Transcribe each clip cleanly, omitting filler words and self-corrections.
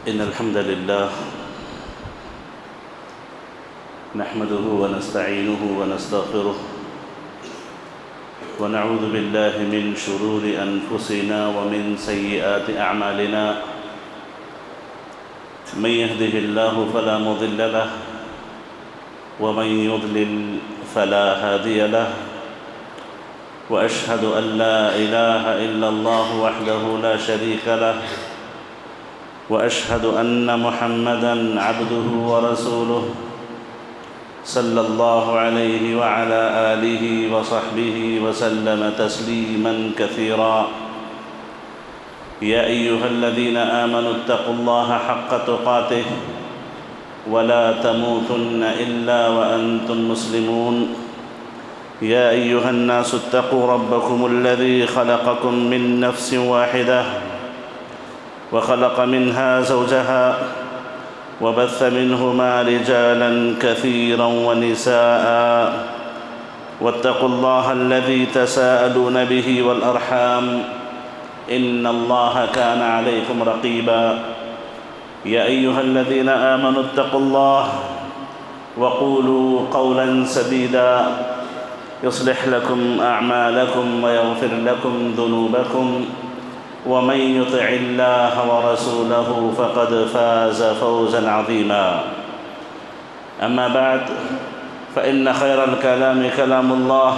إن الحمد لله نحمده ونستعينه ونستغفره ونعوذ بالله من شرور أنفسنا ومن سيئات أعمالنا من يهده الله فلا مضل له ومن يضلل فلا هادي له وأشهد أن لا إله إلا الله وحده لا شريك له وأشهد أن محمدًا عبده ورسوله صلى الله عليه وعلى آله وصحبه وسلم تسليماً كثيراً يا أيها الذين آمنوا اتقوا الله حق تقاته ولا تموتن إلا وأنتم مسلمون يا أيها الناس اتقوا ربكم الذي خلقكم من نفس واحدة وخلق منها زوجها وبث منهما رجالا كثيرا ونساء واتقوا الله الذي تساءلون به والأرحام إن الله كان عليكم رقيبا يا أيها الذين آمنوا اتقوا الله وقولوا قولا سديدا يصلح لكم أعمالكم ويغفر لكم ذنوبكم ومن يطع الله ورسوله فقد فاز فوزا عظيما أما بعد فإن خير الكلام كلام الله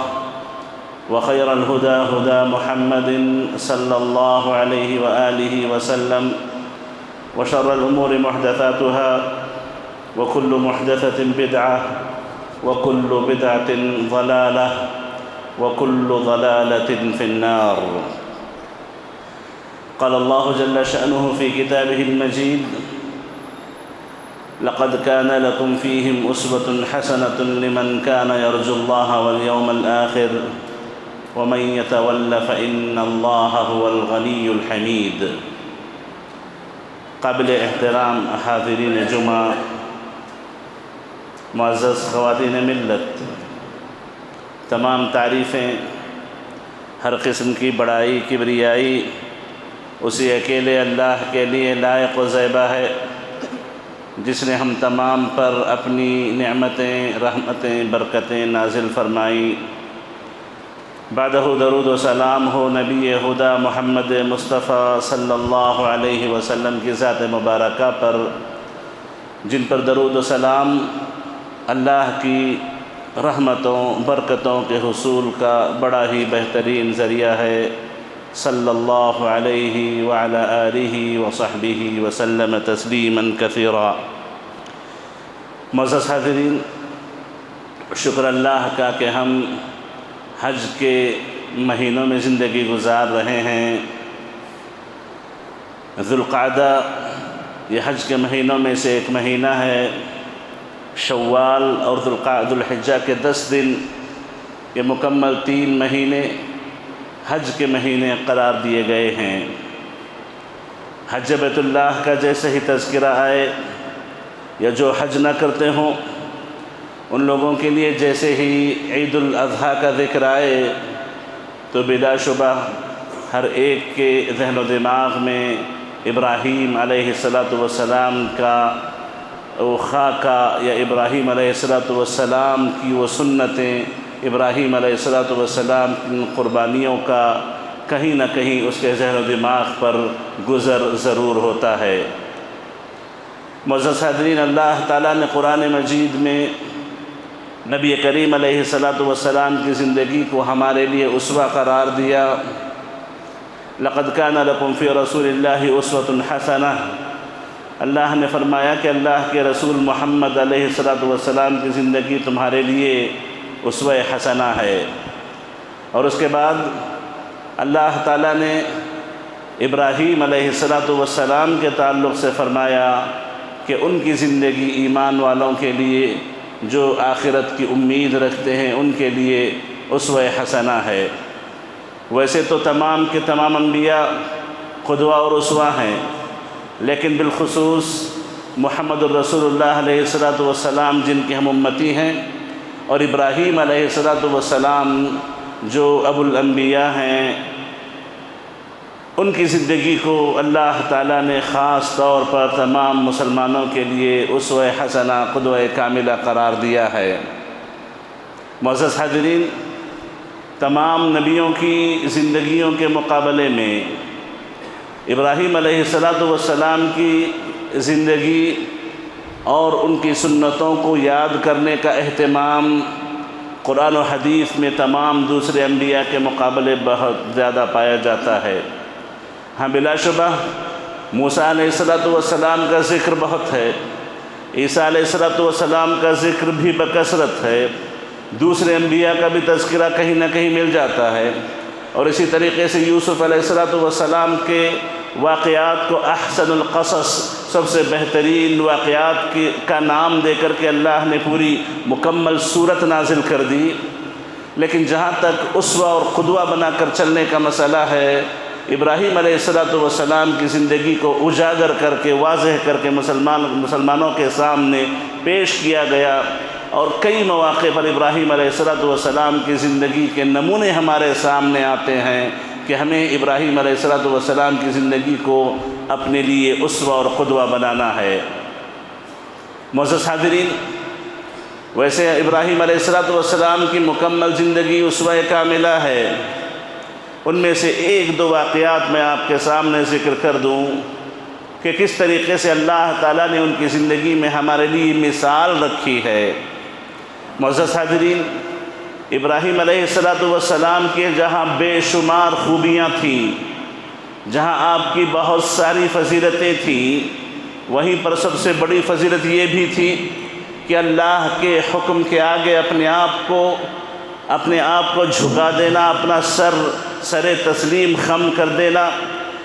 وخير الهدى هدى محمد صلى الله عليه وآله وسلم وشر الأمور محدثاتها وكل محدثة بدعة وكل بدعة ضلالة وكل ضلالة في النار قال الله جل شأنه في كتابه المجيد لقد كان لكم فيهم أسوة حسنة لمن كان يرجو الله واليوم الآخر ومن يتول فإن الله هو الغني الحميد قابل احترام حاضرین جمعہ، معزز خواتین ملت، تمام تعریفیں، ہر قسم کی بڑائی کبریائی اسی اکیلے اللہ کے لیے لائق و زیبا ہے جس نے ہم تمام پر اپنی نعمتیں، رحمتیں، برکتیں نازل فرمائیں۔ بعدہ درود و سلام ہو نبی خدا محمد مصطفیٰ صلی اللہ علیہ وسلم کی ذات مبارکہ پر، جن پر درود و سلام اللہ کی رحمتوں، برکتوں کے حصول کا بڑا ہی بہترین ذریعہ ہے۔ صلی اللہ علیہ وعلی آلہ وصحبہ وسلم تسلیما کثیرا۔ معزز حاضرین، شکر اللہ کا کہ ہم حج کے مہینوں میں زندگی گزار رہے ہیں۔ ذوالقعدہ یہ حج کے مہینوں میں سے ایک مہینہ ہے۔ شوال اور ذوالحجہ کے 10 دن، یہ مکمل 3 مہینے حج کے مہینے قرار دیے گئے ہیں۔ حج بیت اللہ کا جیسے ہی تذکرہ آئے، یا جو حج نہ کرتے ہوں ان لوگوں کے لیے جیسے ہی عید الاضحیٰ کا ذکر آئے تو بلا شبہ ہر ایک کے ذہن و دماغ میں ابراہیم علیہ السلام کا وہ خاکہ، یا ابراہیم علیہ السلام کی وہ سنتیں، ابراہیم علیہ السلام کی قربانیوں کا کہیں نہ کہیں اس کے ذہن و دماغ پر گزر ضرور ہوتا ہے۔ معزز حاضرین، اللہ تعالیٰ نے قرآن مجید میں نبی کریم علیہ السلام کی زندگی کو ہمارے لیے اسوہ قرار دیا۔ لقد کان لکم فی رسول اللہ اسوۃ حسنہ۔ اللہ نے فرمایا کہ اللہ کے رسول محمد علیہ السلام کی زندگی تمہارے لیے اسوہ حسنہ ہے۔ اور اس کے بعد اللہ تعالیٰ نے ابراہیم علیہ السلام کے تعلق سے فرمایا کہ ان کی زندگی ایمان والوں کے لیے، جو آخرت کی امید رکھتے ہیں، ان کے لیے اسوہ حسنہ ہے۔ ویسے تو تمام کے تمام انبیاء قدوہ اور اسوہ ہیں، لیکن بالخصوص محمد الرسول اللہ علیہ السلام جن کے ہم امتی ہیں، اور ابراہیم علیہ السلام جو ابو الانبیاء ہیں، ان کی زندگی کو اللہ تعالیٰ نے خاص طور پر تمام مسلمانوں کے لیے اسوہ حسنہ، قدوہ کاملہ قرار دیا ہے۔ معزز حاضرین، تمام نبیوں کی زندگیوں کے مقابلے میں ابراہیم علیہ السلام کی زندگی اور ان کی سنتوں کو یاد کرنے کا اہتمام قرآن و حدیث میں تمام دوسرے انبیاء کے مقابلے بہت زیادہ پایا جاتا ہے۔ ہاں، بلا شبہ موسیٰ علیہ السلام کا ذکر بہت ہے، عیسیٰ علیہ السلام کا ذکر بھی بکثرت ہے، دوسرے انبیاء کا بھی تذکرہ کہیں نہ کہیں مل جاتا ہے، اور اسی طریقے سے یوسف علیہ السلام کے واقعات کو احسن القصص، سب سے بہترین واقعات کا نام دے کر کے اللہ نے پوری مکمل صورت نازل کر دی۔ لیکن جہاں تک اسوہ اور قدوہ بنا کر چلنے کا مسئلہ ہے، ابراہیم علیہ السلام کی زندگی کو اجاگر کر کے، واضح کر کے مسلمانوں کے سامنے پیش کیا گیا، اور کئی مواقع پر ابراہیم علیہ السلام کی زندگی کے نمونے ہمارے سامنے آتے ہیں کہ ہمیں ابراہیم علیہ السلام کی زندگی کو اپنے لیے اسوہ اور قدوہ بنانا ہے۔ معزز حاضرین، ویسے ابراہیم علیہ السلام کی مکمل زندگی اسوہ کاملہ ہے۔ ان میں سے ایک دو واقعات میں آپ کے سامنے ذکر کر دوں کہ کس طریقے سے اللہ تعالیٰ نے ان کی زندگی میں ہمارے لیے مثال رکھی ہے۔ معزز حاضرین، ابراہیم علیہ السلام کے جہاں بے شمار خوبیاں تھیں، جہاں آپ کی بہت ساری فضیلتیں تھیں، وہیں پر سب سے بڑی فضیلت یہ بھی تھی کہ اللہ کے حکم کے آگے اپنے آپ کو جھکا دینا، اپنا سر تسلیم خم کر دینا،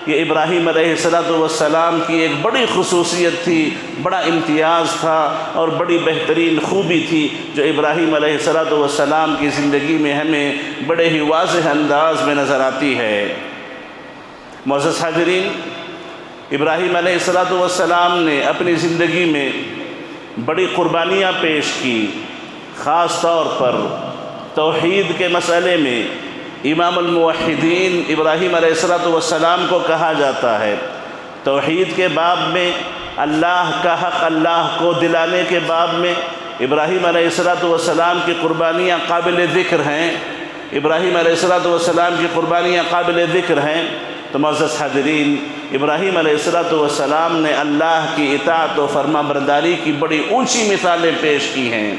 یہ ابراہیم علیہ السلام کی ایک بڑی خصوصیت تھی، بڑا امتیاز تھا اور بڑی بہترین خوبی تھی جو ابراہیم علیہ السلام کی زندگی میں ہمیں بڑے ہی واضح انداز میں نظر آتی ہے۔ معزز حاضرین، ابراہیم علیہ السلام نے اپنی زندگی میں بڑی قربانیاں پیش کی، خاص طور پر توحید کے مسئلے میں امام الموحدین ابراہیم علیہ السلام کو کہا جاتا ہے۔ توحید کے باب میں، اللہ کا حق اللہ کو دلانے کے باب میں ابراہیم علیہ السلام کی قربانیاں قابل ذکر ہیں، ابراہیم علیہ السلام کی قربانیاں قابل ذکر ہیں۔ تو معزز حاضرین، ابراہیم علیہ السلام نے اللہ کی اطاعت و فرما برداری کی بڑی اونچی مثالیں پیش کی ہیں۔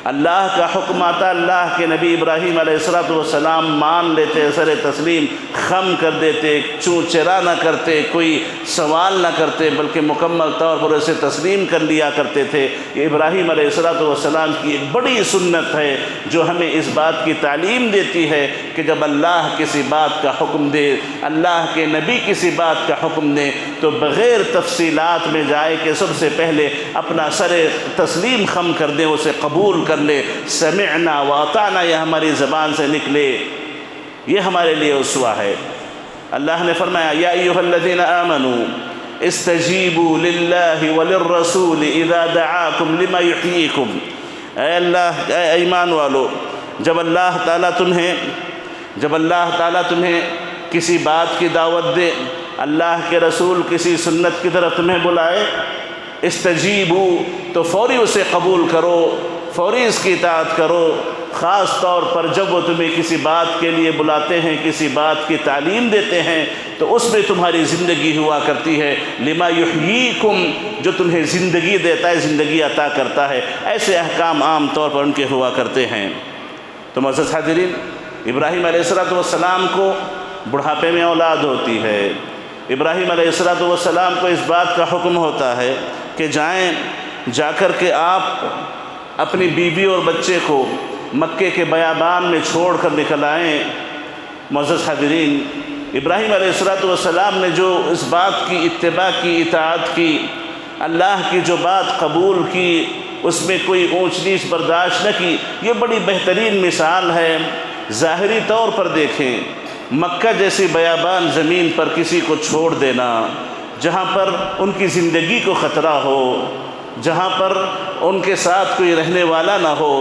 اللہ کا حکم آتا، اللہ کے نبی ابراہیم علیہ السلام مان لیتے، سر تسلیم خم کر دیتے، چوں چرا نہ کرتے، کوئی سوال نہ کرتے، بلکہ مکمل طور پر اسے تسلیم کر لیا کرتے تھے۔ یہ ابراہیم علیہ السلام کی ایک بڑی سنت ہے جو ہمیں اس بات کی تعلیم دیتی ہے کہ جب اللہ کسی بات کا حکم دے، اللہ کے نبی کسی بات کا حکم دے، تو بغیر تفصیلات میں جائے کہ سب سے پہلے اپنا سر تسلیم خم کر دیں، اسے قبول کر لے، سمعنا واطعنا یہ ہماری زبان سے نکلے، یہ ہمارے لیے اسوہ ہے۔ اللہ نے فرمایا، یا ایھا الذین آمنوا استجیبوا للہ وللرسول اذا دعاکم لما یحییکم۔ اے ایمان والو، جب اللہ تعالیٰ تمہیں کسی بات کی دعوت دے، اللہ کے رسول کسی سنت کی طرف تمہیں بلائے، استجیبوا تو فوری اسے قبول کرو، فوری اس کی اطاعت کرو۔ خاص طور پر جب وہ تمہیں کسی بات کے لیے بلاتے ہیں، کسی بات کی تعلیم دیتے ہیں، تو اس میں تمہاری زندگی ہوا کرتی ہے، لما یحییکم، جو تمہیں زندگی دیتا ہے، زندگی عطا کرتا ہے۔ ایسے احکام عام طور پر ان کے ہوا کرتے ہیں۔ تو معزز حاضرین، ابراہیم علیہ السلام کو بڑھاپے میں اولاد ہوتی ہے، ابراہیم علیہ السلام کو اس بات کا حکم ہوتا ہے کہ جا کر کے آپ اپنی بیوی اور بچے کو مکے کے بیابان میں چھوڑ کر نکل آئیں۔ معزز حاضرین، ابراہیم علیہ السلام نے جو اس بات کی اتباع کی، اطاعت کی، اللہ کی جو بات قبول کی، اس میں کوئی اونچ نیچ برداشت نہ کی، یہ بڑی بہترین مثال ہے۔ ظاہری طور پر دیکھیں، مکہ جیسی بیابان زمین پر کسی کو چھوڑ دینا، جہاں پر ان کی زندگی کو خطرہ ہو، جہاں پر ان کے ساتھ کوئی رہنے والا نہ ہو،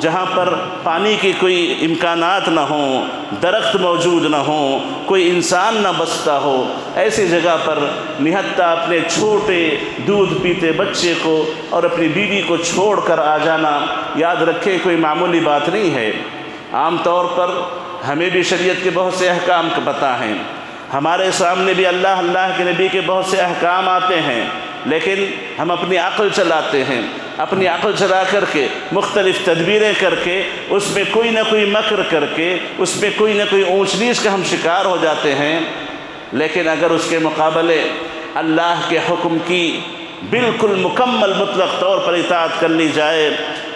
جہاں پر پانی کی کوئی امکانات نہ ہوں، درخت موجود نہ ہوں، کوئی انسان نہ بستا ہو، ایسی جگہ پر نہتہ اپنے چھوٹے دودھ پیتے بچے کو اور اپنی بیوی کو چھوڑ کر آ جانا، یاد رکھیں کوئی معمولی بات نہیں ہے۔ عام طور پر ہمیں بھی شریعت کے بہت سے احکام کا پتہ ہیں، ہمارے سامنے بھی اللہ کے نبی کے بہت سے احکام آتے ہیں، لیکن ہم اپنی عقل چلاتے ہیں، اپنی عقل چلا کر کے مختلف تدبیریں کر کے اس میں کوئی نہ کوئی مکر کر کے اس میں کوئی نہ کوئی اونچ نیچ کا ہم شکار ہو جاتے ہیں۔ لیکن اگر اس کے مقابلے اللہ کے حکم کی بالکل مکمل مطلق طور پر اطاعت کر لی جائے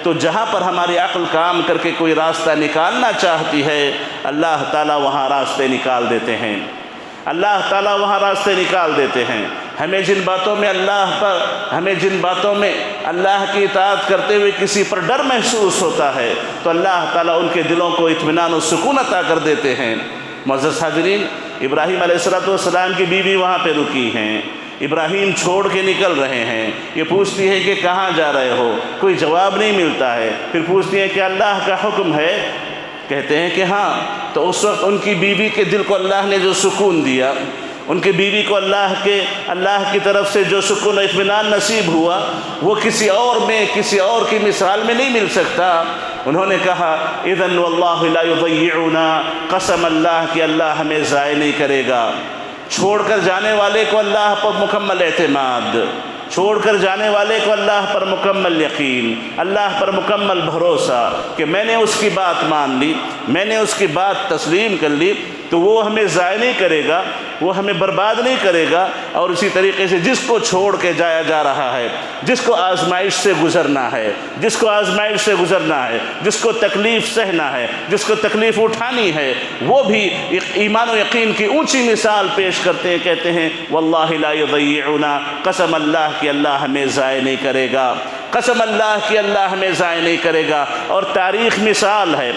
تو جہاں پر ہماری عقل کام کر کے کوئی راستہ نکالنا چاہتی ہے، اللہ تعالیٰ وہاں راستے نکال دیتے ہیں، اللہ تعالیٰ وہاں راستے نکال دیتے ہیں۔ ہمیں جن باتوں میں اللہ کی اطاعت کرتے ہوئے کسی پر ڈر محسوس ہوتا ہے تو اللہ تعالیٰ ان کے دلوں کو اطمینان و سکون عطا کر دیتے ہیں۔ معزز حاضرین، ابراہیم علیہ السلام کی بیوی وہاں پہ رکی ہیں، ابراہیم چھوڑ کے نکل رہے ہیں، یہ پوچھتی ہے کہ کہاں جا رہے ہو، کوئی جواب نہیں ملتا ہے، پھر پوچھتی ہے کہ اللہ کا حکم ہے، کہتے ہیں کہ ہاں۔ تو اس وقت ان کی بیوی کے دل کو اللہ نے جو سکون دیا، ان کی بیوی کو اللہ کی طرف سے جو سکون و اطمینان نصیب ہوا، وہ کسی اور کی مثال میں نہیں مل سکتا۔ انہوں نے کہا اذن واللہ لا یضیعنا، قسم اللہ کہ اللہ ہمیں ضائع نہیں کرے گا۔ چھوڑ کر جانے والے کو اللہ پر مکمل اعتماد، چھوڑ کر جانے والے کو اللہ پر مکمل یقین، اللہ پر مکمل بھروسہ کہ میں نے اس کی بات مان لی، میں نے اس کی بات تسلیم کر لی تو وہ ہمیں ضائع نہیں کرے گا، وہ ہمیں برباد نہیں کرے گا۔ اور اسی طریقے سے جس کو چھوڑ کے جایا جا رہا ہے، جس کو آزمائش سے گزرنا ہے، جس کو تکلیف سہنا ہے، جس کو تکلیف اٹھانی ہے، وہ بھی ایمان و یقین کی اونچی مثال پیش کرتے ہیں، کہتے ہیں واللہ لا یضیعنا، قسم اللہ کہ اللہ ہمیں ضائع نہیں کرے گا، قسم اللہ کہ اللہ ہمیں ضائع نہیں کرے گا۔ اور تاریخ مثال ہے،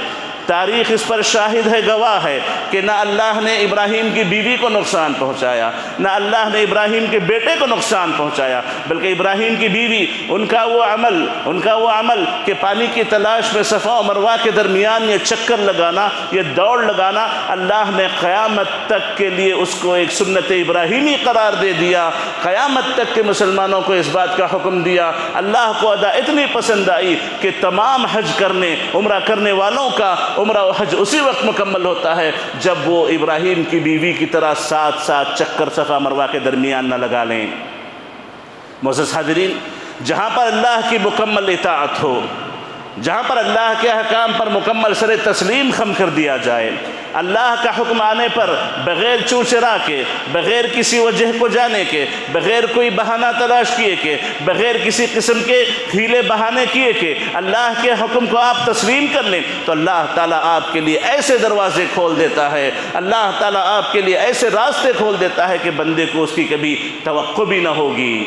تاریخ اس پر شاہد ہے، گواہ ہے کہ نہ اللہ نے ابراہیم کی بیوی کو نقصان پہنچایا، نہ اللہ نے ابراہیم کے بیٹے کو نقصان پہنچایا، بلکہ ابراہیم کی بیوی ان کا وہ عمل کہ پانی کی تلاش میں صفا و مروہ کے درمیان یہ چکر لگانا، یہ دوڑ لگانا، اللہ نے قیامت تک کے لیے اس کو ایک سنت ابراہیمی قرار دے دیا۔ قیامت تک کے مسلمانوں کو اس بات کا حکم دیا۔ اللہ کو ادا اتنی پسند آئی کہ تمام حج کرنے عمرہ کرنے والوں کا عمرہ و حج اسی وقت مکمل ہوتا ہے جب وہ ابراہیم کی بیوی کی طرح ساتھ چکر صفا مروہ کے درمیان نہ لگا لیں۔ معزز حاضرین، جہاں پر اللہ کی مکمل اطاعت ہو، جہاں پر اللہ کے احکام پر مکمل سر تسلیم خم کر دیا جائے، اللہ کا حکم آنے پر بغیر چوں چرا کے، بغیر کسی وجہ کو جانے کے، بغیر کوئی بہانہ تلاش کیے کے، بغیر کسی قسم کے ہیلے بہانے کیے کے اللہ کے حکم کو آپ تسلیم کر لیں تو اللہ تعالیٰ آپ کے لیے ایسے دروازے کھول دیتا ہے، اللہ تعالیٰ آپ کے لیے ایسے راستے کھول دیتا ہے کہ بندے کو اس کی کبھی توقع بھی نہ ہوگی۔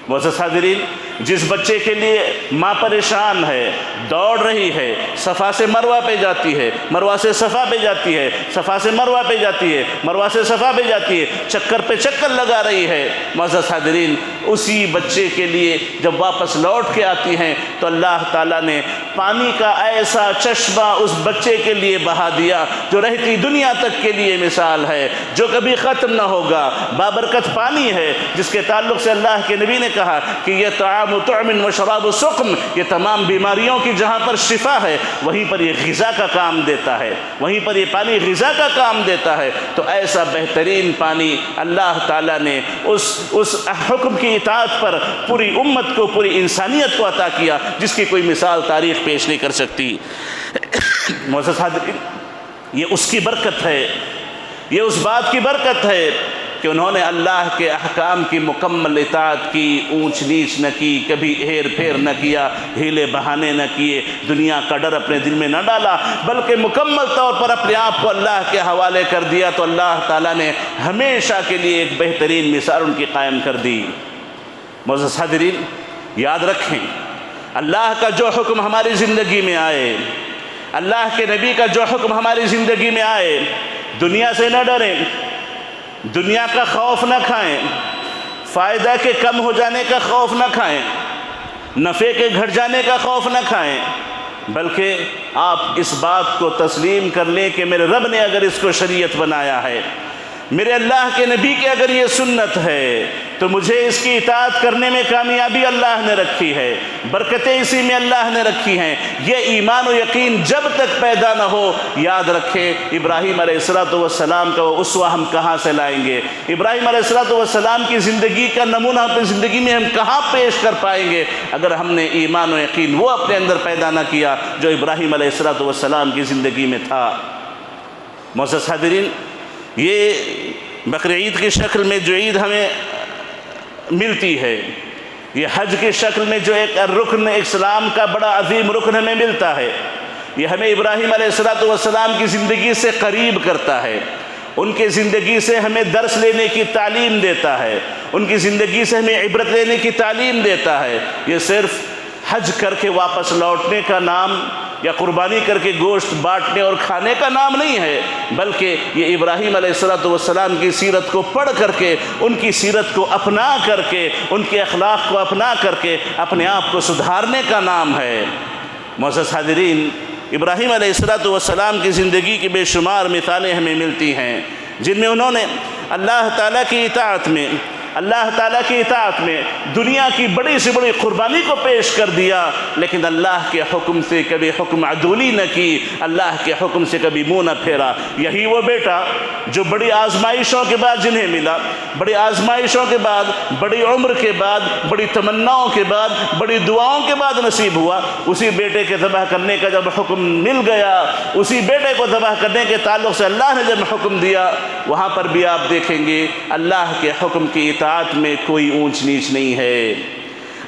معزز حاضرین، جس بچے کے لیے ماں پریشان ہے، دوڑ رہی ہے، صفا سے مروہ پہ جاتی ہے، مروہ سے صفا پہ جاتی ہے، صفا سے مروہ پہ جاتی ہے، مروہ سے صفا پہ جاتی ہے، چکر پہ چکر لگا رہی ہے، معزز حاضرین، اسی بچے کے لیے جب واپس لوٹ کے آتی ہیں تو اللہ تعالیٰ نے پانی کا ایسا چشمہ اس بچے کے لیے بہا دیا جو رہتی دنیا تک کے لیے مثال ہے، جو کبھی ختم نہ ہوگا۔ بابرکت پانی ہے جس کے تعلق سے اللہ کے نبی نے کہا کہ یہ طعام طعم و شراب سقم، یہ تمام بیماریوں کی جہاں پر شفا ہے وہیں پر یہ غذا کا کام دیتا ہے، وہیں پر یہ پانی غذا کا کام دیتا ہے۔ تو ایسا بہترین پانی اللہ تعالیٰ نے اس حکم کی اطاعت پر پوری امت کو، پوری انسانیت کو عطا کیا جس کی کوئی مثال تاریخ پیش نہیں کر سکتی۔ معزز حاضرین، یہ اس کی برکت ہے، یہ اس بات کی برکت ہے کہ انہوں نے اللہ کے احکام کی مکمل اطاعت کی، اونچ نیچ نہ کی، کبھی ہیر پھیر نہ کیا، ہیلے بہانے نہ کیے، دنیا کا ڈر اپنے دل میں نہ ڈالا، بلکہ مکمل طور پر اپنے آپ کو اللہ کے حوالے کر دیا تو اللہ تعالیٰ نے ہمیشہ کے لیے ایک بہترین مثال ان کی قائم کر دی۔ معزز حاضرین، یاد رکھیں، اللہ کا جو حکم ہماری زندگی میں آئے، اللہ کے نبی کا جو حکم ہماری زندگی میں آئے، دنیا سے نہ ڈریں، دنیا کا خوف نہ کھائیں، فائدہ کے کم ہو جانے کا خوف نہ کھائیں، نفع کے گھٹ جانے کا خوف نہ کھائیں، بلکہ آپ اس بات کو تسلیم کر لیں کہ میرے رب نے اگر اس کو شریعت بنایا ہے، میرے اللہ کے نبی کی اگر یہ سنت ہے، تو مجھے اس کی اطاعت کرنے میں کامیابی اللہ نے رکھی ہے، برکتیں اسی میں اللہ نے رکھی ہیں۔ یہ ایمان و یقین جب تک پیدا نہ ہو، یاد رکھیں ابراہیم علیہ السلام کا وہ اسوہ ہم کہاں سے لائیں گے؟ ابراہیم علیہ السلام کی زندگی کا نمونہ اپنی زندگی میں ہم کہاں پیش کر پائیں گے اگر ہم نے ایمان و یقین وہ اپنے اندر پیدا نہ کیا جو ابراہیم علیہ السلام کی زندگی میں تھا۔ معزز حاضرین، یہ بقر عید کی شکل میں جو عید ہمیں ملتی ہے، یہ حج کی شکل میں جو ایک رکن اسلام کا بڑا عظیم رکن ہمیں ملتا ہے، یہ ہمیں ابراہیم علیہ السلام کی زندگی سے قریب کرتا ہے، ان کی زندگی سے ہمیں درس لینے کی تعلیم دیتا ہے، ان کی زندگی سے ہمیں عبرت لینے کی تعلیم دیتا ہے۔ یہ صرف حج کر کے واپس لوٹنے کا نام یا قربانی کر کے گوشت بانٹنے اور کھانے کا نام نہیں ہے، بلکہ یہ ابراہیم علیہ السلام کی سیرت کو پڑھ کر کے، ان کی سیرت کو اپنا کر کے، ان کے اخلاق کو اپنا کر کے اپنے آپ کو سدھارنے کا نام ہے۔ معزز حاضرین، ابراہیم علیہ السلام کی زندگی کی بے شمار مثالیں ہمیں ملتی ہیں جن میں انہوں نے اللہ تعالیٰ کی اطاعت میں دنیا کی بڑی سے بڑی قربانی کو پیش کر دیا، لیکن اللہ کے حکم سے کبھی حکم عدولی نہ کی، اللہ کے حکم سے کبھی منہ نہ پھیرا۔ یہی وہ بیٹا جو بڑی آزمائشوں کے بعد جنہیں ملا، بڑی آزمائشوں کے بعد، بڑی عمر کے بعد، بڑی تمناؤں کے بعد، بڑی دعاؤں کے بعد نصیب ہوا، اسی بیٹے کے ذبح کرنے کا جب حکم مل گیا، اسی بیٹے کو ذبح کرنے کے تعلق سے اللہ نے جب حکم دیا، وہاں پر بھی آپ دیکھیں گے اللہ کے حکم کی اطاعت میں کوئی اونچ نیچ نہیں ہے،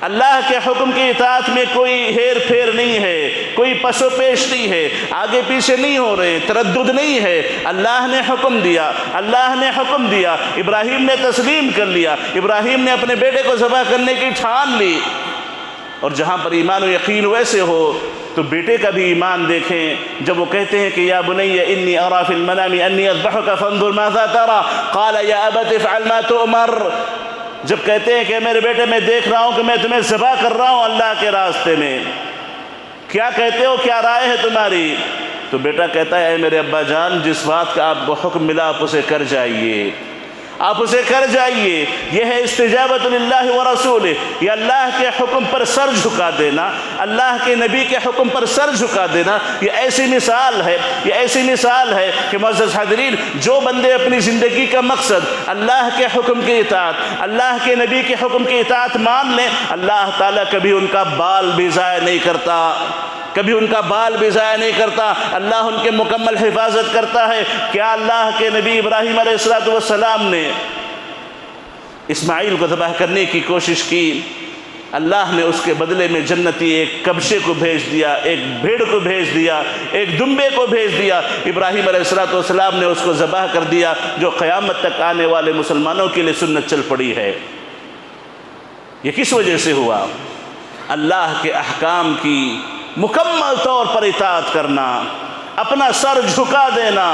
اللہ کے حکم کی اطاعت میں کوئی ہیر پھیر نہیں ہے، کوئی پس و پیش نہیں ہے، آگے پیچھے نہیں ہو رہے، تردد نہیں ہے۔ اللہ نے حکم دیا، اللہ نے حکم دیا، ابراہیم نے تسلیم کر لیا، ابراہیم نے اپنے بیٹے کو ذبح کرنے کی ٹھان لی۔ اور جہاں پر ایمان و یقین ویسے ہو تو بیٹے کا بھی ایمان دیکھیں، جب وہ کہتے ہیں کہ یا بنی انی ارا فی المنام انی اذبحک فانظر ماذا ترى قال یا ابت افعل ما تؤمر، جب کہتے ہیں کہ میرے بیٹے میں دیکھ رہا ہوں کہ میں تمہیں ذبح کر رہا ہوں اللہ کے راستے میں، کیا کہتے ہو، کیا رائے ہے تمہاری؟ تو بیٹا کہتا ہے اے میرے ابا جان، جس بات کا آپ کو حکم ملا آپ اسے کر جائیے، آپ اسے کر جائیے۔ یہ ہے استجابت للہ ورسولہ، یہ اللہ کے حکم پر سر جھکا دینا، اللہ کے نبی کے حکم پر سر جھکا دینا۔ یہ ایسی مثال ہے کہ معزز حاضرین، جو بندے اپنی زندگی کا مقصد اللہ کے حکم کی اطاعت، اللہ کے نبی کے حکم کی اطاعت مان لیں، اللہ تعالیٰ کبھی ان کا بال بھی ضائع نہیں کرتا، کبھی ان کا بال بھی ضائع نہیں کرتا، اللہ ان کے مکمل حفاظت کرتا ہے۔ کیا اللہ کے نبی ابراہیم علیہ السلام نے اسماعیل کو ذبح کرنے کی کوشش کی، اللہ نے اس کے بدلے میں جنتی ایک کبشے کو بھیج دیا، ایک بھیڑ کو بھیج دیا، ایک دمبے کو بھیج دیا، ابراہیم علیہ السلام نے اس کو ذبح کر دیا، جو قیامت تک آنے والے مسلمانوں کے لیے سنت چل پڑی ہے۔ یہ کس وجہ سے ہوا؟ اللہ کے احکام کی مکمل طور پر اطاعت کرنا، اپنا سر جھکا دینا،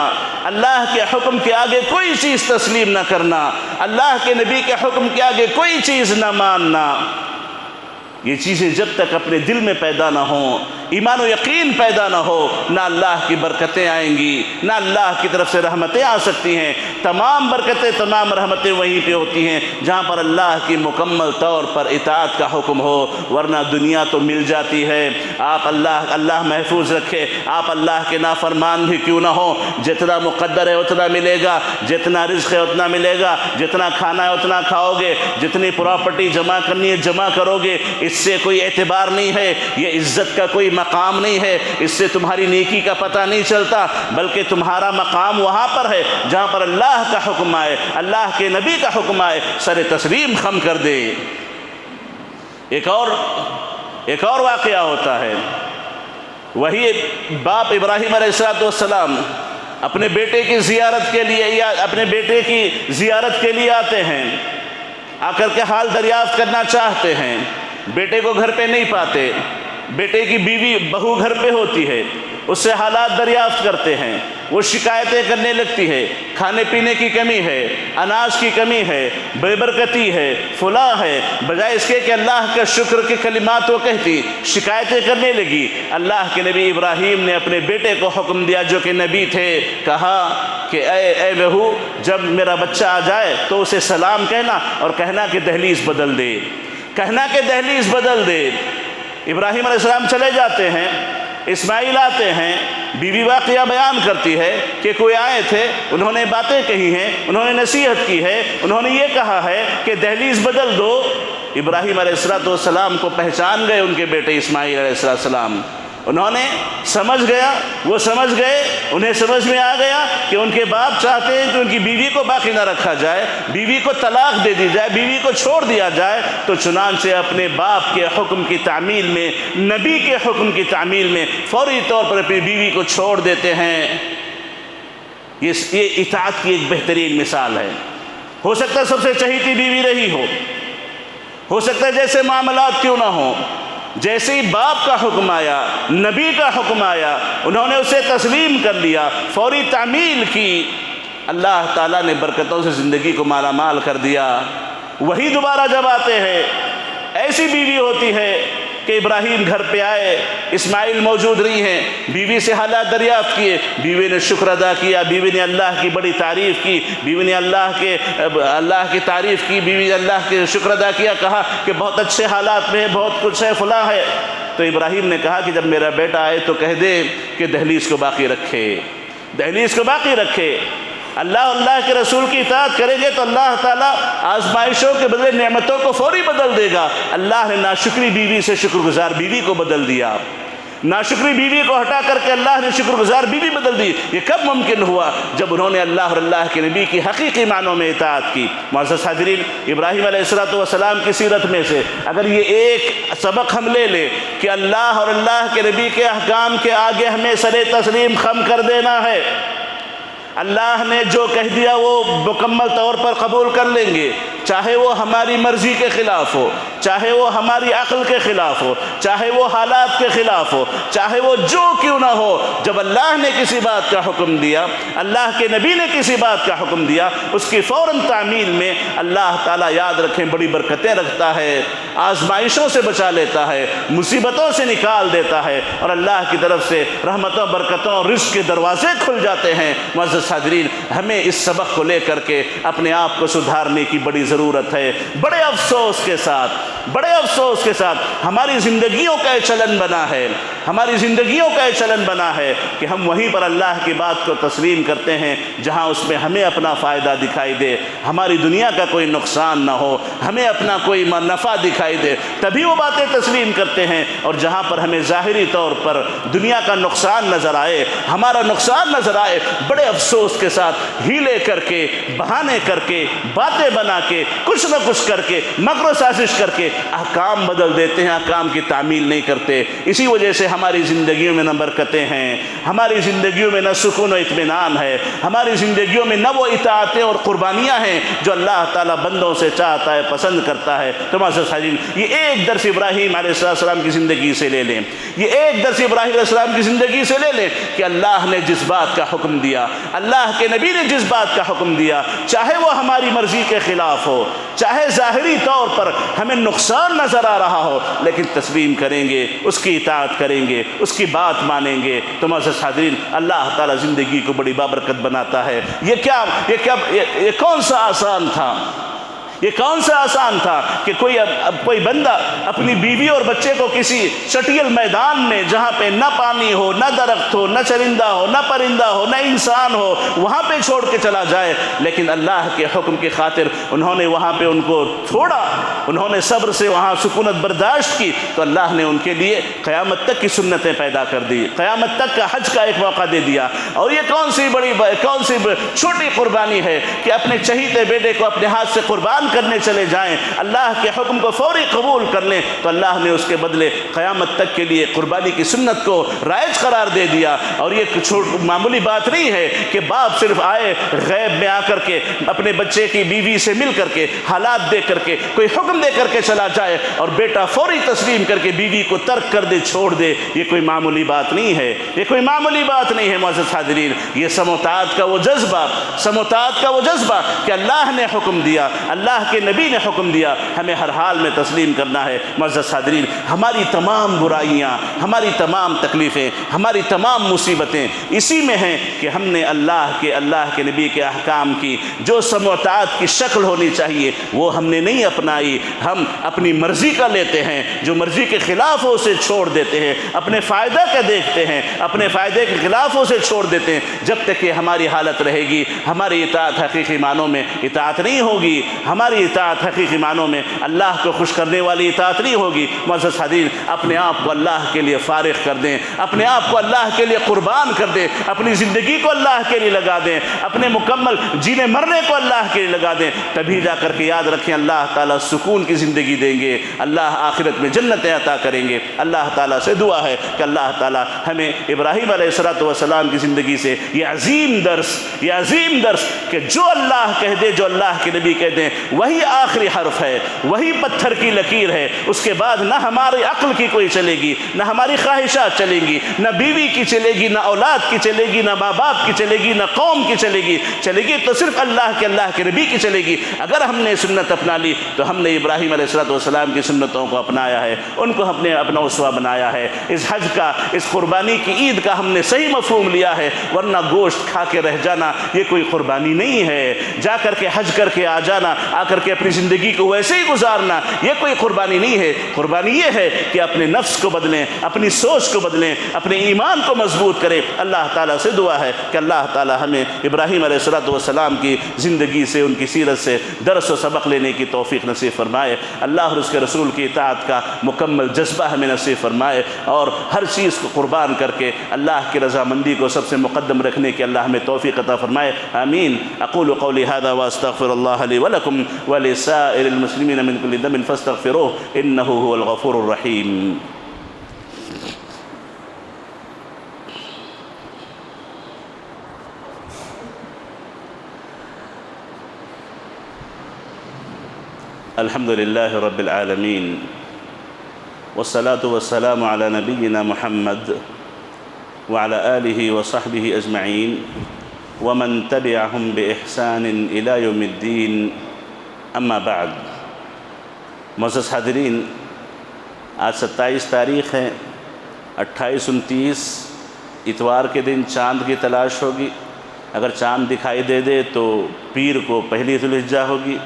اللہ کے حکم کے آگے کوئی چیز تسلیم نہ کرنا، اللہ کے نبی کے حکم کے آگے کوئی چیز نہ ماننا۔ یہ چیزیں جب تک اپنے دل میں پیدا نہ ہوں، ایمان و یقین پیدا نہ ہو، نہ اللہ کی برکتیں آئیں گی، نہ اللہ کی طرف سے رحمتیں آ سکتی ہیں۔ تمام برکتیں، تمام رحمتیں وہیں پہ ہوتی ہیں جہاں پر اللہ کی مکمل طور پر اطاعت کا حکم ہو، ورنہ دنیا تو مل جاتی ہے۔ آپ اللہ محفوظ رکھے، آپ اللہ کے نافرمان بھی کیوں نہ ہو، جتنا مقدر ہے اتنا ملے گا، جتنا رزق ہے اتنا ملے گا، جتنا کھانا ہے اتنا کھاؤ گے، جتنی پراپرٹی جمع کرنی ہے جمع کرو گے، اس سے کوئی اعتبار نہیں ہے، یہ عزت کا کوئی مقام نہیں ہے، اس سے تمہاری نیکی کا پتہ نہیں چلتا، بلکہ تمہارا مقام وہاں پر ہے جہاں پر اللہ کا حکم آئے، اللہ کے نبی کا حکم آئے، سر تسلیم خم کر دے۔ ایک اور واقعہ ہوتا ہے، وہی باپ ابراہیم علیہ السلام اپنے بیٹے کی زیارت کے لیے یا اپنے بیٹے کی زیارت کے لیے آتے ہیں، آ کر کے حال دریافت کرنا چاہتے ہیں، بیٹے کو گھر پہ نہیں پاتے، بیٹے کی بیوی بہو گھر پہ ہوتی ہے، اس سے حالات دریافت کرتے ہیں، وہ شکایتیں کرنے لگتی ہے، کھانے پینے کی کمی ہے، اناج کی کمی ہے، بے برکتی ہے، فلاں ہے، بجائے اس کے کہ اللہ کا شکر کے کلمات وہ کہتی، شکایتیں کرنے لگی۔ اللہ کے نبی ابراہیم نے اپنے بیٹے کو حکم دیا جو کہ نبی تھے، کہا کہ اے بہو، جب میرا بچہ آ جائے تو اسے سلام کہنا اور کہنا کہ دہلیز بدل دے، کہنا کہ دہلیز بدل دے۔ ابراہیم علیہ السلام چلے جاتے ہیں، اسماعیل آتے ہیں، بیوی واقعہ بیان کرتی ہے کہ کوئی آئے تھے، انہوں نے باتیں کہی ہیں، انہوں نے نصیحت کی ہے، انہوں نے یہ کہا ہے کہ دہلیز بدل دو۔ ابراہیم علیہ السلام کو پہچان گئے ان کے بیٹے اسماعیل علیہ السلام، انہوں نے سمجھ گیا، وہ سمجھ گئے، انہیں سمجھ میں آ گیا کہ ان کے باپ چاہتے ہیں کہ ان کی بیوی کو باقی نہ رکھا جائے، بیوی کو طلاق دے دی جائے، بیوی کو چھوڑ دیا جائے، تو چنانچہ اپنے باپ کے حکم کی تعمیل میں، نبی کے حکم کی تعمیل میں فوری طور پر اپنی بیوی کو چھوڑ دیتے ہیں۔ یہ اطاعت کی ایک بہترین مثال ہے۔ ہو سکتا ہے سب سے چہیتی بیوی رہی ہو سکتا ہے جیسے معاملات کیوں نہ ہوں، جیسے ہی باپ کا حکم آیا، نبی کا حکم آیا، انہوں نے اسے تسلیم کر لیا، فوری تعمیل کی، اللہ تعالیٰ نے برکتوں سے زندگی کو مالا مال کر دیا۔ وہی دوبارہ جب آتے ہیں، ایسی بیوی ہوتی ہے کہ ابراہیم گھر پہ آئے، اسماعیل موجود نہیں ہیں، بیوی سے حالات دریافت کیے، بیوی نے شکر ادا کیا، بیوی نے اللہ کی بڑی تعریف کی، بیوی نے اللہ کی تعریف کی، بیوی نے اللہ کے شکر ادا کیا، کہا کہ بہت اچھے حالات میں ہے، بہت کچھ ہے، فلاں ہے۔ تو ابراہیم نے کہا کہ جب میرا بیٹا آئے تو کہہ دے کہ دہلیز کو باقی رکھے، دہلیز کو باقی رکھے۔ اللہ کے رسول کی اطاعت کریں گے تو اللہ تعالیٰ آزمائشوں کے بدلے نعمتوں کو فوری بدل دے گا۔ اللہ نے ناشکری بیوی سے شکر گزار بیوی کو بدل دیا، ناشکری بیوی کو ہٹا کر کے اللہ نے شکر گزار بیوی بدل دی۔ یہ کب ممکن ہوا؟ جب انہوں نے اللہ اور اللہ کے نبی کی حقیقی معنوں میں اطاعت کی۔ معزز حاضرین، ابراہیم علیہ السلام کی سیرت میں سے اگر یہ ایک سبق ہم لے لیں کہ اللہ اور اللہ کے نبی کے احکام کے آگے ہمیں سر تسلیم خم کر دینا ہے، اللہ نے جو کہہ دیا وہ مکمل طور پر قبول کر لیں گے، چاہے وہ ہماری مرضی کے خلاف ہو، چاہے وہ ہماری عقل کے خلاف ہو، چاہے وہ حالات کے خلاف ہو، چاہے وہ جو کیوں نہ ہو۔ جب اللہ نے کسی بات کا حکم دیا، اللہ کے نبی نے کسی بات کا حکم دیا، اس کی فوراً تعمیل میں اللہ تعالیٰ یاد رکھیں بڑی برکتیں رکھتا ہے، آزمائشوں سے بچا لیتا ہے، مصیبتوں سے نکال دیتا ہے، اور اللہ کی طرف سے رحمتوں، برکتوں اور رزق کے دروازے کھل جاتے ہیں۔ معزز حاضرین، ہمیں اس سبق کو لے کر کے اپنے آپ کو سدھارنے کی بڑی ضرورت ہے۔ بڑے افسوس کے ساتھ ہماری زندگیوں کا یہ چلن بنا ہے کہ ہم وہیں پر اللہ کی بات کو تسلیم کرتے ہیں جہاں اس میں ہمیں اپنا فائدہ دکھائی دے، ہماری دنیا کا کوئی نقصان نہ ہو، ہمیں اپنا کوئی نفع دکھائی دے، تبھی وہ باتیں تسلیم کرتے ہیں۔ اور جہاں پر ہمیں ظاہری طور پر دنیا کا نقصان نظر آئے، ہمارا نقصان نظر آئے، بڑے افسوس کے ساتھ ہیلے کر کے، بہانے کر کے، باتیں بنا کے، کچھ نہ کچھ کر کے، مکر و سازش کر کے احکام بدل دیتے ہیں، احکام کی تعمیل نہیں کرتے۔ اسی وجہ سے ہماری زندگیوں میں نہ برکتیں ہیں، ہماری زندگیوں میں نہ سکون و اطمینان ہے، ہماری زندگیوں میں نہ وہ اطاعتیں اور قربانیاں ہیں جو اللہ تعالیٰ بندوں سے چاہتا ہے، پسند کرتا ہے۔ تو معزز حاضرین، یہ ایک درس ابراہیم علیہ السلام کی زندگی سے لے لیں، یہ ایک درس ابراہیم علیہ السلام کی زندگی سے لے لیں کہ اللہ نے جس بات کا حکم دیا، اللہ کے نبی نے جس بات کا حکم دیا، چاہے وہ ہماری مرضی کے خلاف ہو، چاہے ظاہری طور پر ہمیں نقصان نظر آ رہا ہو، لیکن تسلیم کریں گے، اس کی اطاعت کریں گے، اس کی بات مانیں گے، تو معزز حاضرین اللہ تعالیٰ زندگی کو بڑی بابرکت بناتا ہے۔ یہ کون سا آسان تھا، یہ کون سا آسان تھا کہ کوئی بندہ اپنی بیوی اور بچے کو کسی چٹیل میدان میں جہاں پہ نہ پانی ہو، نہ درخت ہو، نہ چرندہ ہو، نہ پرندہ ہو، نہ انسان ہو، وہاں پہ چھوڑ کے چلا جائے، لیکن اللہ کے حکم کی خاطر انہوں نے وہاں پہ ان کو چھوڑا، انہوں نے صبر سے وہاں سکونت برداشت کی، تو اللہ نے ان کے لیے قیامت تک کی سنتیں پیدا کر دی، قیامت تک کا حج کا ایک موقع دے دیا۔ اور یہ کون سی چھوٹی قربانی ہے کہ اپنے چہیتے بیٹے کو اپنے ہاتھ سے قربان قربان کرنے چلے جائیں، اللہ کے حکم کو فوری قبول کر لیں، تو اللہ نے اس کے بدلے قیامت تک کے لیے قربانی کی سنت کو رائج قرار دے دیا۔ اور یہ معمولی بات نہیں ہے کہ باپ صرف آئے غیب میں آ کر کے اپنے بچے کی بیوی سے مل کر کے حالات دیکھ کر کے کوئی حکم دے کر کے چلا جائے اور بیٹا فوری تسلیم کر کے بیوی کو ترک کر دے، چھوڑ دے۔ یہ کوئی معمولی بات نہیں ہے، یہ کوئی معمولی بات نہیں ہے معزز حاضرین۔ یہ سموتاعت کا وہ جذبہ کہ اللہ نے حکم دیا، اللہ کے نبی نے حکم دیا، ہمیں ہر حال میں تسلیم کرنا ہے۔ معزز حاضرین، ہماری تمام برائیاں، ہماری تمام تکلیفیں، ہماری تمام مصیبتیں اسی میں ہیں کہ ہم نے اللہ کے نبی کے احکام کی جو سموتاعت کی شکل ہونی چاہیے وہ ہم نے نہیں اپنائی۔ ہم اپنی مرضی کا لیتے ہیں، جو مرضی کے خلاف ہو اسے چھوڑ دیتے ہیں، اپنے فائدہ کا دیکھتے ہیں، اپنے فائدے کے خلاف ہو اسے چھوڑ دیتے ہیں۔ جب تک کہ ہماری حالت رہے گی، ہماری اطاعت حقیقی معنوں میں اطاعت نہیں ہوگی، ہماری اطاعت حقیقی معنوں میں اللہ کو خوش کرنے والی اطاعت نہیں ہوگی۔ معزز حاضرین، اپنے آپ کو اللہ کے لیے فارغ کر دیں، اپنے آپ کو اللہ کے لیے قربان کر دیں، اپنی زندگی کو اللہ کے لیے لگا دیں، اپنے مکمل جینے مرنے کو اللہ کے لیے لگا دیں، تبھی جا کر کے یاد رکھیں اللہ تعالیٰ سکون کی زندگی دیں گے، اللہ آخرت میں جنتیں عطا کریں گے۔ اللہ تعالیٰ سے دعا ہے کہ اللہ تعالیٰ ہمیں ابراہیم علیہ السلام کی زندگی سے یہ عظیم درس کہ جو اللہ کہہ دے، جو اللہ کے نبی کہہ دیں، وہی آخری حرف ہے، وہی پتھر کی لکیر ہے۔ اس کے بعد نہ ہماری عقل کی کوئی چلے گی، نہ ہماری خواہشات چلیں گی، نہ بیوی کی چلے گی، نہ اولاد کی چلے گی، نہ ماں باپ کی چلے گی، نہ قوم کی چلے گی تو صرف اللہ کے نبی کی چلے گی۔ اگر ہم نے سنت اپنا لی تو ہم نے ابراہیم علیہ السلام کی سنتوں کو اپنایا ہے، ان کو ہم نے اپنا اسوہ بنایا ہے۔ اس حج کا، اس قربانی کی عید کا ہم نے صحیح مفہوم لیا ہے، ورنہ گوشت کھا کے رہ جانا یہ کوئی قربانی نہیں ہے۔ جا کر کے حج کر کے آ جانا، آ کر کے اپنی زندگی کو ویسے ہی گزارنا یہ کوئی قربانی نہیں ہے۔ قربانی یہ ہے کہ اپنے نفس کو بدلیں، اپنی سوچ کو بدلیں، اپنے ایمان کو مضبوط کریں۔ اللہ تعالیٰ سے دعا ہے کہ اللہ تعالیٰ ہمیں ابراہیم علیہ السلام کی زندگی سے، ان کی سیرت سے درس و سبق لینے کی توفیق نصیب فرمائے۔ اللہ اور اس کے رسول کی اطاعت کا مکمل جذبہ ہمیں نصیب فرمائے، اور ہر چیز کو قربان کر کے اللہ کی رضامندی کو سب سے مقدم رکھنے کی اللہ ہمیں توفیق عطا فرمائے۔ آمین۔ اقول قولی هذا واستغفر اللہ لی ولکم ولسائر المسلمین من کل ذنب فاستغفروه انه هو الغفور الرحیم۔ الحمد لله رب العالمين والصلاة والسلام على نبينا محمد وعلى آله وصحبه أجمعين ومن تبعهم بإحسان إلى يوم الدين أما بعد۔ معزز حاضرین، آج 27 تاریخ ہے، 28 29 اتوار کے دن چاند کی تلاش ہوگی۔ اگر چاند دکھائی دے تو پیر کو پہلی ذی الحجہ ہوگی،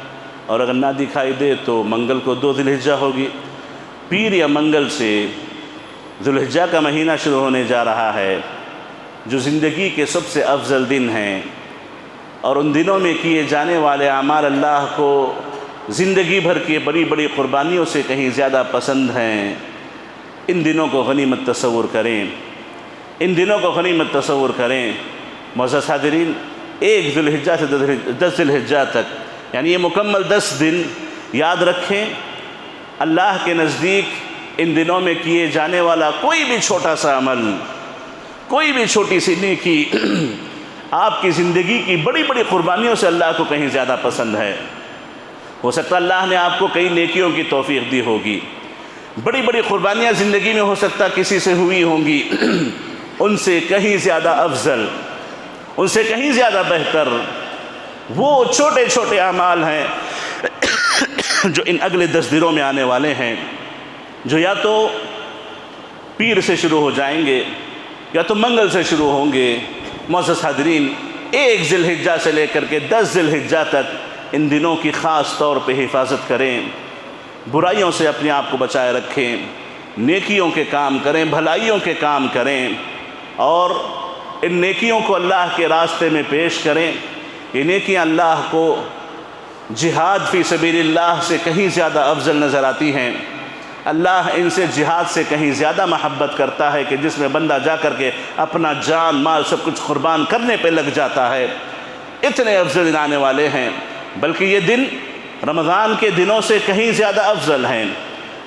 اور اگر نہ دکھائی دے تو منگل کو 2 ذی الحجہ ہوگی۔ پیر یا منگل سے ذی الحجہ کا مہینہ شروع ہونے جا رہا ہے، جو زندگی کے سب سے افضل دن ہیں، اور ان دنوں میں کیے جانے والے اعمال اللہ کو زندگی بھر کی بڑی بڑی قربانیوں سے کہیں زیادہ پسند ہیں۔ ان دنوں کو غنیمت تصور کریں، ان دنوں کو غنیمت تصور کریں۔ معزز حاضرین، 1 ذی الحجہ سے 10 ذی الحجہ تک، یعنی یہ مکمل 10 دن یاد رکھیں، اللہ کے نزدیک ان دنوں میں کیے جانے والا کوئی بھی چھوٹا سا عمل، کوئی بھی چھوٹی سی نیکی آپ کی زندگی کی بڑی بڑی قربانیوں سے اللہ کو کہیں زیادہ پسند ہے۔ ہو سکتا ہے اللہ نے آپ کو کئی نیکیوں کی توفیق دی ہوگی، بڑی بڑی قربانیاں زندگی میں ہو سکتا کسی سے ہوئی ہوں گی، ان سے کہیں زیادہ افضل، ان سے کہیں زیادہ بہتر وہ چھوٹے چھوٹے اعمال ہیں جو ان اگلے 10 دنوں میں آنے والے ہیں، جو یا تو پیر سے شروع ہو جائیں گے یا تو منگل سے شروع ہوں گے۔ معزز حاضرین، 1 ذی الحجہ سے لے کر کے 10 ذی الحجہ تک ان دنوں کی خاص طور پہ حفاظت کریں، برائیوں سے اپنے آپ کو بچائے رکھیں، نیکیوں کے کام کریں، بھلائیوں کے کام کریں، اور ان نیکیوں کو اللہ کے راستے میں پیش کریں۔ یہ نیکیاں اللہ کو جہاد فی سبیل اللہ سے کہیں زیادہ افضل نظر آتی ہیں۔ اللہ ان سے جہاد سے کہیں زیادہ محبت کرتا ہے کہ جس میں بندہ جا کر کے اپنا جان مال سب کچھ قربان کرنے پہ لگ جاتا ہے۔ اتنے افضل دن آنے والے ہیں، بلکہ یہ دن رمضان کے دنوں سے کہیں زیادہ افضل ہیں،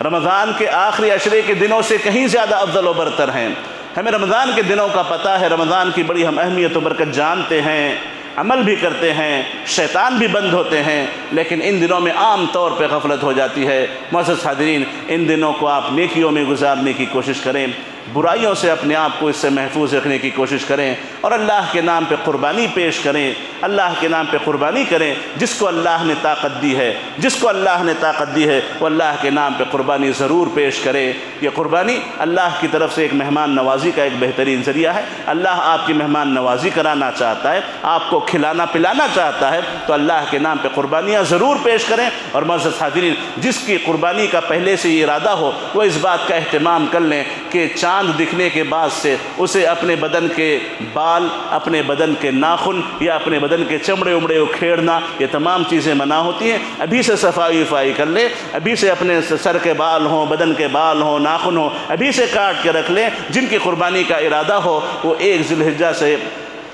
رمضان کے آخری عشرے کے دنوں سے کہیں زیادہ افضل و برتر ہیں۔ ہمیں رمضان کے دنوں کا پتہ ہے، رمضان کی بڑی ہم اہمیت و برکت جانتے ہیں، عمل بھی کرتے ہیں، شیطان بھی بند ہوتے ہیں، لیکن ان دنوں میں عام طور پہ غفلت ہو جاتی ہے۔ معزز حاضرین، ان دنوں کو آپ نیکیوں میں گزارنے کی کوشش کریں، برائیوں سے اپنے آپ کو اس سے محفوظ رکھنے کی کوشش کریں، اور اللہ کے نام پہ قربانی پیش کریں، اللہ کے نام پہ قربانی کریں۔ جس کو اللہ نے طاقت دی ہے، جس کو اللہ نے طاقت دی ہے، وہ اللہ کے نام پہ قربانی ضرور پیش کرے۔ یہ قربانی اللہ کی طرف سے ایک مہمان نوازی کا ایک بہترین ذریعہ ہے۔ اللہ آپ کی مہمان نوازی کرانا چاہتا ہے، آپ کو کھلانا پلانا چاہتا ہے، تو اللہ کے نام پہ قربانیاں ضرور پیش کریں۔ اور معزز حاضرین، جس کی قربانی کا پہلے سے یہ ارادہ ہو، وہ اس بات کا اہتمام کر لیں کہ چاند دکھنے کے بعد سے اسے اپنے بدن کے بال، اپنے بدن کے ناخن یا اپنے بدن کے چمڑے امڑے اکھیڑنا، یہ تمام چیزیں منع ہوتی ہیں۔ ابھی سے صفائی وفائی کر لیں، ابھی سے اپنے سر کے بال ہوں، بدن کے بال ہوں، ناخن ہوں، ابھی سے کاٹ کے رکھ لیں۔ جن کی قربانی کا ارادہ ہو، وہ 1 ذی الحجہ سے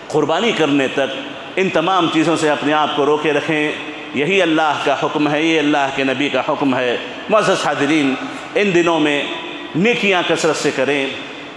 قربانی کرنے تک ان تمام چیزوں سے اپنے آپ کو روکے رکھیں۔ یہی اللہ کا حکم ہے، یہ اللہ کے نبی کا حکم ہے۔ معزز حاضرین، ان دنوں میں نیکیاں کثرت سے کریں،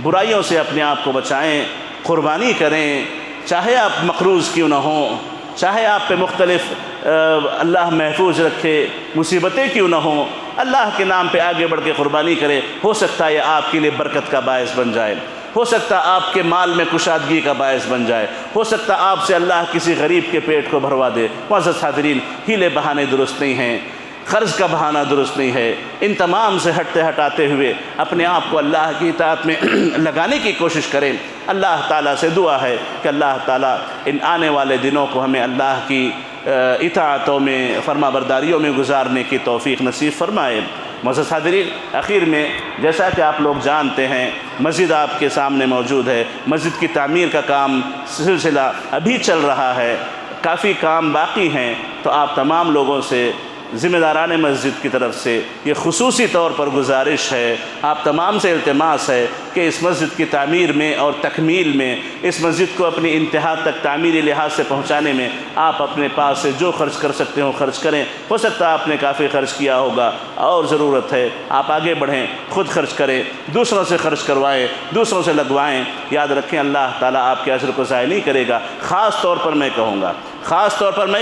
برائیوں سے اپنے آپ کو بچائیں، قربانی کریں، چاہے آپ مقروض کیوں نہ ہوں، چاہے آپ پہ مختلف اللہ محفوظ رکھے مصیبتیں کیوں نہ ہوں، اللہ کے نام پہ آگے بڑھ کے قربانی کرے۔ ہو سکتا ہے یہ آپ کے لیے برکت کا باعث بن جائے، ہو سکتا ہے آپ کے مال میں کشادگی کا باعث بن جائے، ہو سکتا ہے آپ سے اللہ کسی غریب کے پیٹ کو بھروا دے۔ معزز حاضرین، ہیلے بہانے درست نہیں ہیں، قرض کا بہانہ درست نہیں ہے۔ ان تمام سے ہٹاتے ہوئے اپنے آپ کو اللہ کی اطاعت میں لگانے کی کوشش کریں۔ اللہ تعالیٰ سے دعا ہے کہ اللہ تعالیٰ ان آنے والے دنوں کو ہمیں اللہ کی اطاعتوں میں، فرما برداریوں میں گزارنے کی توفیق نصیب فرمائے۔ معزز حاضرین، آخر میں جیسا کہ آپ لوگ جانتے ہیں، مسجد آپ کے سامنے موجود ہے، مسجد کی تعمیر کا کام سلسلہ ابھی چل رہا ہے، کافی کام باقی ہیں، تو آپ تمام لوگوں سے ذمہ داران مسجد کی طرف سے یہ خصوصی طور پر گزارش ہے، آپ تمام سے التماس ہے کہ اس مسجد کی تعمیر میں اور تکمیل میں، اس مسجد کو اپنی انتہا تک تعمیری لحاظ سے پہنچانے میں آپ اپنے پاس سے جو خرچ کر سکتے ہو خرچ کریں۔ ہو سکتا ہے آپ نے کافی خرچ کیا ہوگا، اور ضرورت ہے آپ آگے بڑھیں، خود خرچ کریں، دوسروں سے خرچ کروائیں، دوسروں سے لگوائیں۔ یاد رکھیں، اللہ تعالیٰ آپ کے اجر کو ضائع نہیں کرے گا۔ خاص طور پر میں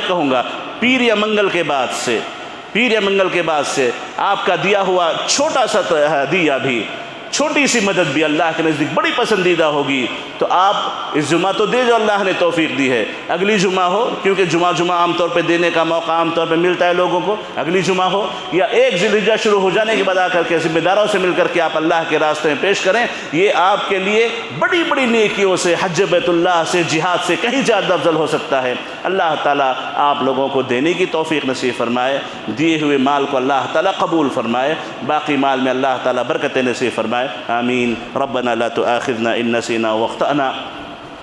کہوں گا پیر یا منگل کے بعد سے آپ کا دیا ہوا چھوٹا سا ہدیہ بھی، چھوٹی سی مدد بھی اللہ کے نزدیک بڑی پسندیدہ ہوگی۔ تو آپ اس جمعہ تو دے جو اللہ نے توفیق دی ہے، اگلی جمعہ ہو، کیونکہ جمعہ عام طور پہ دینے کا موقع عام طور پہ ملتا ہے لوگوں کو، اگلی جمعہ ہو یا 1 ذی الحجہ شروع ہو جانے کے بعد آ کر کے ذمہ داروں سے مل کر کے آپ اللہ کے راستے میں پیش کریں۔ یہ آپ کے لیے بڑی بڑی نیکیوں سے، حج بیت اللہ سے، جہاد سے کہیں زیادہ افضل ہو سکتا ہے۔ اللہ تعالیٰ آپ لوگوں کو دینے کی توفیق نصیب فرمائے، دیے ہوئے مال کو اللہ تعالیٰ قبول فرمائے، باقی مال میں اللہ تعالیٰ برکتیں نصیب فرمائے۔ آمین۔ ربنا لا تؤاخذنا إن نسينا واخطأنا،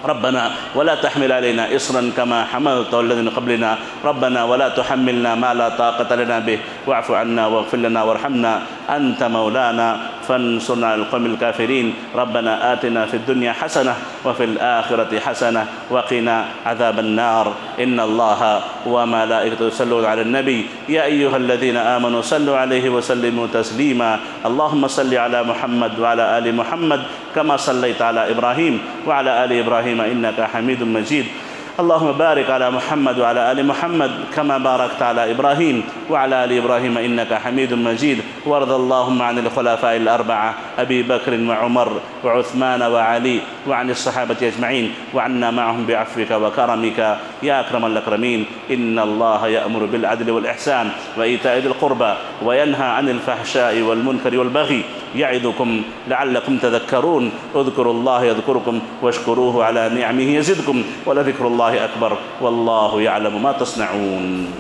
ربنا ولا تحمل علينا إصرا كما حملت على الذين قبلنا، ربنا ولا تحملنا ما لا طاقة لنا به، واعف عنا واغفر لنا وارحمنا، أنت مولانا فانصرنا على القوم الكافرين، ربنا آتنا في الدنيا حسنة وفي الآخرة حسنة وقنا عذاب النار، إن الله وملائكته يصلون على النبي يا أيها الذين آمنوا صلوا عليه وسلموا تسليما، اللهم صل على محمد وعلى آل محمد كما صليت على إبراهيم وعلى آل إبراهيم إنك حميد مجيد، اللهم بارك على محمد وعلى آل محمد كما باركت على إبراهيم وعلى آل إبراهيم إنك حميد مجيد، وارض اللهم عن الخلفاء الأربعة أبي بكر وعمر وعثمان وعلي وعن الصحابة أجمعين، وعنا معهم بعفوك وكرمك يا أكرم الأكرمين، إن الله يأمر بالعدل والإحسان وإيتاء ذي القربى وينهى عن الفحشاء والمنكر والبغي، يعظكم لعلكم تذكرون، اذكروا الله يذكركم واشكروه على نعمه يزدكم، ولذكر الله أكبر والله يعلم ما تصنعون۔